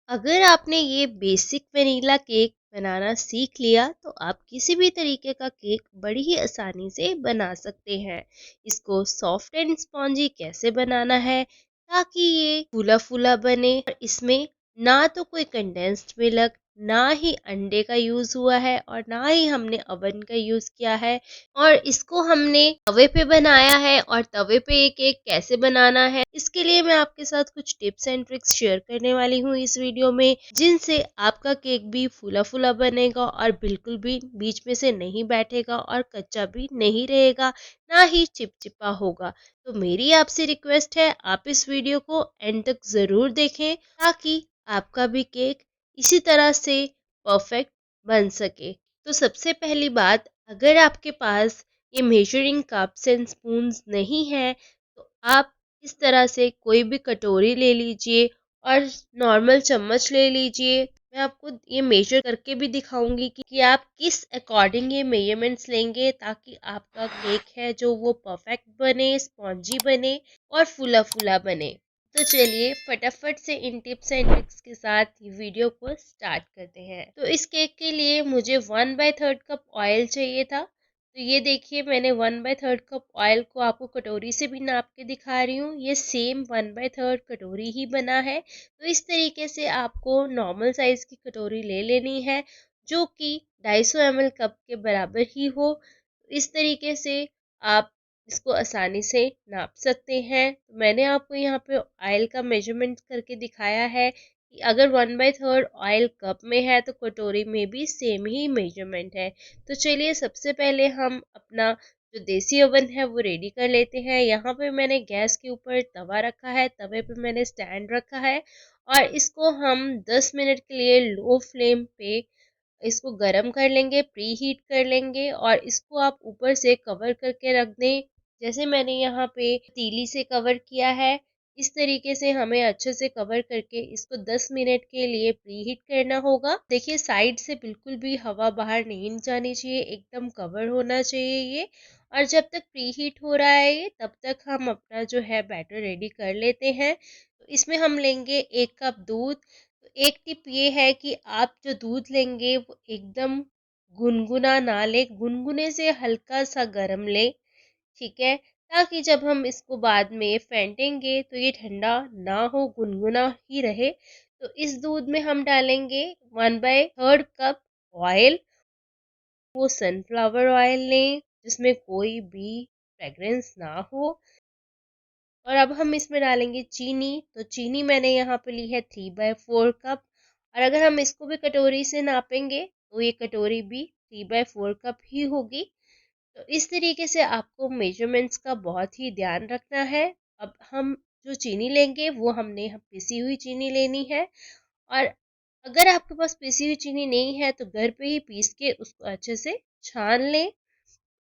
अगर आपने ये बेसिक वनीला केक बनाना सीख लिया तो आप किसी भी तरीके का केक बड़ी ही आसानी से बना सकते हैं। इसको सॉफ्ट एंड स्पॉन्जी कैसे बनाना है ताकि ये फूला फूला बने और इसमें ना तो कोई कंडेंस्ड मिल्क, ना ही अंडे का यूज हुआ है और ना ही हमने ओवन का यूज किया है, और इसको हमने तवे पे बनाया है। और तवे पे ये केक कैसे बनाना है इसके लिए मैं आपके साथ कुछ टिप्स एंड ट्रिक्स शेयर करने वाली हूँ इस वीडियो में, जिनसे आपका केक भी फूला फूला बनेगा और बिल्कुल भी बीच में से नहीं बैठेगा और कच्चा भी नहीं रहेगा, ना ही चिपचिपा होगा। तो मेरी आपसे रिक्वेस्ट है आप इस वीडियो को एंड तक जरूर देखें ताकि आपका भी केक इसी तरह से परफेक्ट बन सके। तो सबसे पहली बात, अगर आपके पास ये मेजरिंग कप्स एंड स्पून्स नहीं है तो आप इस तरह से कोई भी कटोरी ले लीजिए और नॉर्मल चम्मच ले लीजिए। मैं आपको ये मेजर करके भी दिखाऊंगी कि आप किस अकॉर्डिंग ये मेजरमेंट्स लेंगे ताकि आपका केक है जो वो परफेक्ट बने, स्पॉन्जी बने और फूला फूला बने। तो चलिए फटाफट से इन टिप्स एंड ट्रिक्स के साथ ये वीडियो को स्टार्ट करते हैं। तो इस केक के लिए मुझे 1/3 कप ऑयल चाहिए था। तो ये देखिए मैंने 1/3 कप ऑयल को आपको कटोरी से भी नाप के दिखा रही हूँ। ये सेम 1/3 कटोरी ही बना है। तो इस तरीके से आपको नॉर्मल साइज की कटोरी ले लेनी है जो कि 250 ml कप के बराबर ही हो। इस तरीके से आप इसको आसानी से नाप सकते हैं। तो मैंने आपको यहाँ पे ऑयल का मेजरमेंट करके दिखाया है कि अगर 1/3 ऑयल कप में है तो कटोरी में भी सेम ही मेजरमेंट है। तो चलिए सबसे पहले हम अपना जो देसी ओवन है वो रेडी कर लेते हैं। यहाँ पे मैंने गैस के ऊपर तवा रखा है, तवे पे मैंने स्टैंड रखा है और इसको हम 10 मिनट के लिए लो फ्लेम पे इसको गरम कर लेंगे, प्री हीट कर लेंगे और इसको आप ऊपर से कवर करके रख दें। जैसे मैंने यहाँ पे तीली से कवर किया है, इस तरीके से हमें अच्छे से कवर करके इसको 10 मिनट के लिए प्री हीट करना होगा। देखिए साइड से बिल्कुल भी हवा बाहर नहीं जानी चाहिए, एकदम कवर होना चाहिए ये। और जब तक प्री हीट हो रहा है ये, तब तक हम अपना जो है बैटर रेडी कर लेते हैं। तो इसमें हम लेंगे 1 कप दूध। तो एक टिप ये है कि आप जो दूध लेंगे वो एकदम गुनगुना ना ले, गुनगुने से हल्का सा गर्म ले, ठीक है, ताकि जब हम इसको बाद में फेंटेंगे तो ये ठंडा ना हो, गुनगुना ही रहे। तो इस दूध में हम डालेंगे 1/3 कप ऑयल। वो सनफ्लावर ऑयल लें जिसमें कोई भी फ्रेग्रेंस ना हो। और अब हम इसमें डालेंगे चीनी। तो चीनी मैंने यहाँ पे ली है 3/4 कप। और अगर हम इसको भी कटोरी से नापेंगे तो ये कटोरी भी 3/4 कप ही होगी। तो इस तरीके से आपको मेजरमेंट्स का बहुत ही ध्यान रखना है। अब हम जो चीनी लेंगे वो हमने पिसी हुई चीनी लेनी है। और अगर आपके पास पिसी हुई चीनी नहीं है तो घर पे ही पीस के उसको अच्छे से छान लें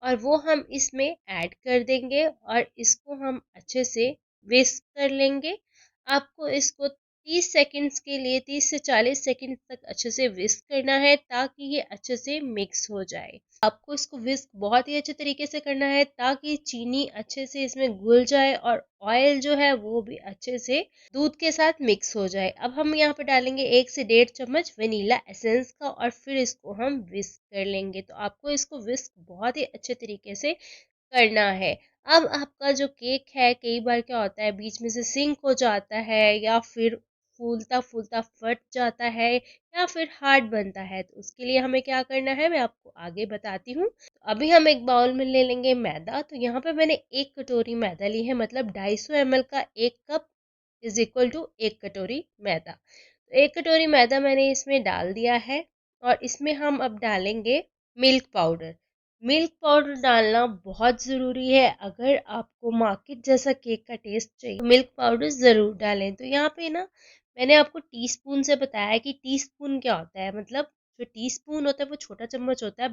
और वो हम इसमें ऐड कर देंगे और इसको हम अच्छे से विस्क कर लेंगे। आपको इसको 30 सेकंड्स के लिए, 30 से 40 सेकंड तक अच्छे से विस्क करना है ताकि ये अच्छे से मिक्स हो जाए। आपको इसको विस्क बहुत ही अच्छे तरीके से करना है ताकि चीनी अच्छे से इसमें घुल जाए और ऑयल जो है वो भी अच्छे से दूध के साथ मिक्स हो जाए। अब हम यहाँ पे डालेंगे 1 से 1.5 चम्मच वनीला एसेंस का और फिर इसको हम विस्क कर लेंगे। तो आपको इसको विस्क बहुत ही अच्छे तरीके से करना है। अब आपका जो केक है कई बार क्या होता है बीच में से सिंक हो जाता है या फिर फूलता फूलता फट जाता है या फिर हार्ड बनता है। तो उसके लिए हमें क्या करना है मैं आपको आगे बताती हूँ। तो अभी हम एक बाउल में ले लेंगे मैदा। तो यहाँ पे मैंने 1 कटोरी मैदा ली है, मतलब 250 ml का 1 कप इज इक्वल टू 1 कटोरी मैदा। तो 1 कटोरी मैदा मैंने इसमें डाल दिया है और इसमें हम अब डालेंगे मिल्क पाउडर। मिल्क पाउडर डालना बहुत ज़रूरी है। अगर आपको मार्केट जैसा केक का टेस्ट चाहिए तो मिल्क पाउडर ज़रूर डालें। तो यहाँ पे ना मैंने आपको टीस्पून से बताया कि टीस्पून क्या होता है, मतलब जो टीस्पून होता है वो छोटा चम्मच होता है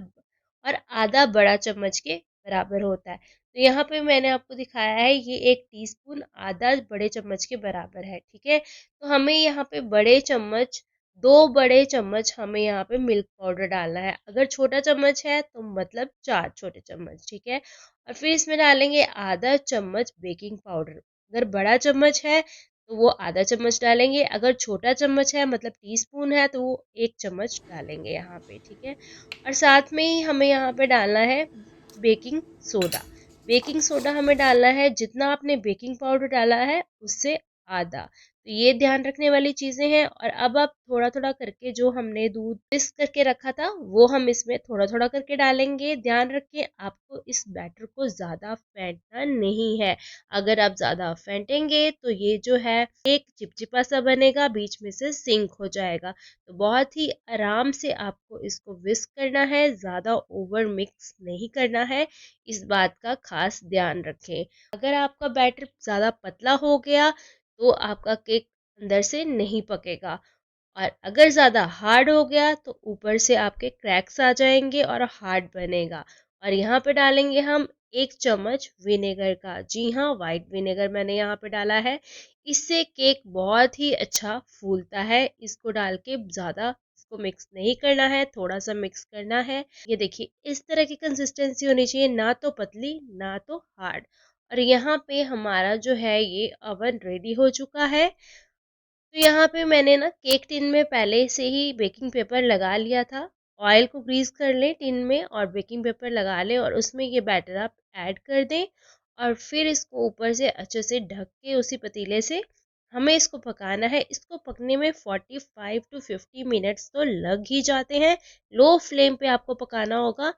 और आधा बड़ा चम्मच के बराबर होता है। तो यहाँ पे मैंने आपको दिखाया है ये 1 टीस्पून आधा बड़े चम्मच के बराबर है, ठीक है। तो हमें यहाँ पे बड़े चम्मच, 2 बड़े चम्मच हमें यहाँ पे मिल्क पाउडर डालना है। अगर छोटा चम्मच है तो मतलब 4 छोटे चम्मच, ठीक है। और फिर इसमें डालेंगे आधा चम्मच बेकिंग पाउडर। अगर बड़ा चम्मच है तो वो आधा चम्मच डालेंगे। अगर छोटा चम्मच है मतलब टीस्पून है तो वो 1 चम्मच डालेंगे यहाँ पे, ठीक है। और साथ में ही हमें यहाँ पे डालना है बेकिंग सोडा। बेकिंग सोडा हमें डालना है जितना आपने बेकिंग पाउडर डाला है उससे आधा। तो ये ध्यान रखने वाली चीजें हैं। और अब आप थोड़ा थोड़ा करके जो हमने दूध विस्क करके रखा था वो हम इसमें थोड़ा थोड़ा करके डालेंगे। ध्यान रखें आपको इस बैटर को ज्यादा फेंटना नहीं है। अगर आप ज़्यादा फेंटेंगे तो ये जो है एक चिपचिपा सा बनेगा, बीच में से सिंक हो जाएगा। तो बहुत ही आराम से आपको इसको विस्क करना है, ज़्यादा ओवर मिक्स नहीं करना है। इस बात का खास ध्यान रखें। अगर आपका बैटर ज़्यादा पतला हो गया तो आपका केक अंदर से नहीं पकेगा। और अगर ज़्यादा हार्ड हो गया तो ऊपर से आपके क्रैक्स आ जाएंगे और हार्ड बनेगा। और यहाँ पे डालेंगे हम 1 चम्मच विनेगर का। जी हाँ, वाइट विनेगर मैंने यहाँ पे डाला है। इससे केक बहुत ही अच्छा फूलता है। इसको डाल के ज़्यादा इसको मिक्स नहीं करना है, थोड़ा सा मिक्स करना है। ये देखिए इस तरह की कंसिस्टेंसी होनी चाहिए, ना तो पतली ना तो हार्ड। और यहाँ पे हमारा जो है ये ओवन रेडी हो चुका है। तो यहाँ पे मैंने ना केक टिन में पहले से ही बेकिंग पेपर लगा लिया था। ऑयल को ग्रीस कर लें टिन में और बेकिंग पेपर लगा लें और उसमें ये बैटर आप ऐड कर दें। और फिर इसको ऊपर से अच्छे से ढक के उसी पतीले से हमें इसको पकाना है। इसको पकने में 45 टू 50 मिनट्स तो लग ही जाते हैं। लो फ्लेम पे आपको पकाना होगा।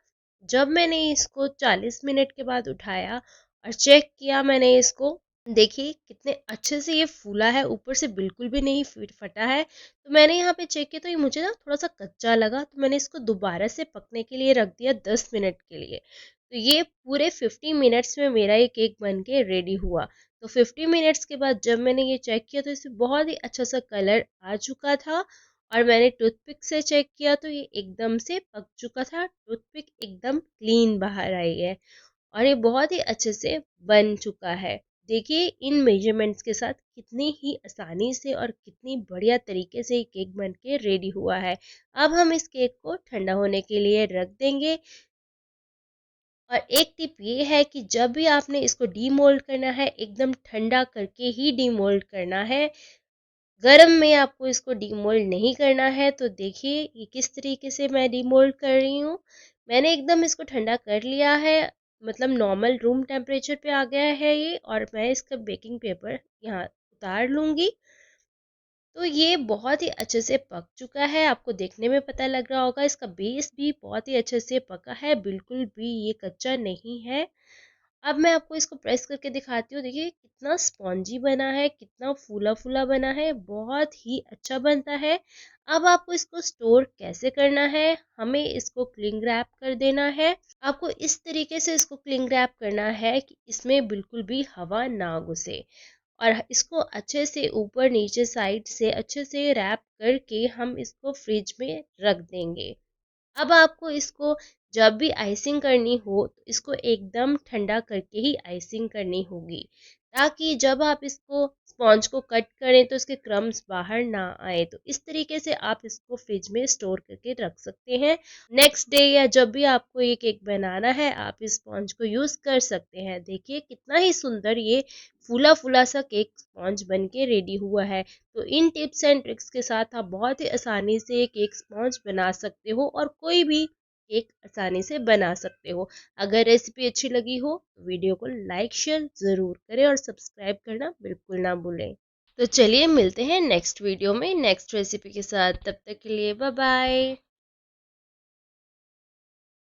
जब मैंने इसको 40 मिनट के बाद उठाया और चेक किया मैंने इसको, देखिए कितने अच्छे से ये फूला है, ऊपर से बिल्कुल भी नहीं फटा है। तो मैंने यहाँ पे चेक किया तो ये मुझे ना थोड़ा सा कच्चा लगा, तो मैंने इसको दोबारा से पकने के लिए रख दिया 10 मिनट के लिए। तो ये पूरे 50 मिनट्स में मेरा ये केक बन के रेडी हुआ। तो 50 मिनट्स के बाद जब मैंने ये चेक किया तो इसमें बहुत ही अच्छा सा कलर आ चुका था। और मैंने टूथपिक से चेक किया तो ये एकदम से पक चुका था। टूथपिक एकदम क्लीन बाहर आई है और ये बहुत ही अच्छे से बन चुका है। देखिए इन मेजरमेंट्स के साथ कितनी ही आसानी से और कितनी बढ़िया तरीके से ये केक बन के रेडी हुआ है। अब हम इस केक को ठंडा होने के लिए रख देंगे। और एक टिप ये है कि जब भी आपने इसको डीमोल्ड करना है एकदम ठंडा करके ही डीमोल्ड करना है। गर्म में आपको इसको डीमोल्ड नहीं करना है। तो देखिए ये किस तरीके से मैं डीमोल्ड कर रही हूँ। मैंने एकदम इसको ठंडा कर लिया है, मतलब नॉर्मल रूम टेम्परेचर पे आ गया है ये। और मैं इसका बेकिंग पेपर यहाँ उतार लूँगी। तो ये बहुत ही अच्छे से पक चुका है, आपको देखने में पता लग रहा होगा। इसका बेस भी बहुत ही अच्छे से पका है, बिल्कुल भी ये कच्चा नहीं है। अब मैं आपको इसको प्रेस करके दिखाती हूँ। देखिए कितना स्पॉन्जी बना है, कितना फूला फूला बना है, बहुत ही अच्छा बनता है। अब आपको इसको स्टोर कैसे करना है, हमें इसको क्लिंग रैप कर देना है। आपको इस तरीके से इसको क्लिंग रैप करना है कि इसमें बिल्कुल भी हवा ना घुसे। और इसको अच्छे से ऊपर नीचे साइड से अच्छे से रैप करके हम इसको फ्रिज में रख देंगे। अब आपको इसको जब भी आइसिंग करनी हो तो इसको एकदम ठंडा करके ही आइसिंग करनी होगी, ताकि जब आप इसको स्पॉन्ज को कट करें तो इसके क्रम्स बाहर ना आए। तो इस तरीके से आप इसको फ्रिज में स्टोर करके रख सकते हैं। नेक्स्ट डे या जब भी आपको ये केक बनाना है आप इस स्पॉन्ज को यूज कर सकते हैं। देखिए कितना ही सुंदर ये फूला फूला सा केक स्पॉन्ज बन के रेडी हुआ है। तो इन टिप्स एंड ट्रिक्स के साथ आप बहुत ही आसानी से केक स्पॉन्ज बना सकते हो और कोई भी केक आसानी से बना सकते हो। अगर रेसिपी अच्छी लगी हो तो वीडियो को लाइक शेयर ज़रूर करें और सब्सक्राइब करना बिल्कुल ना भूलें। तो चलिए मिलते हैं नेक्स्ट वीडियो में नेक्स्ट रेसिपी के साथ। तब तक के लिए बाय बाय।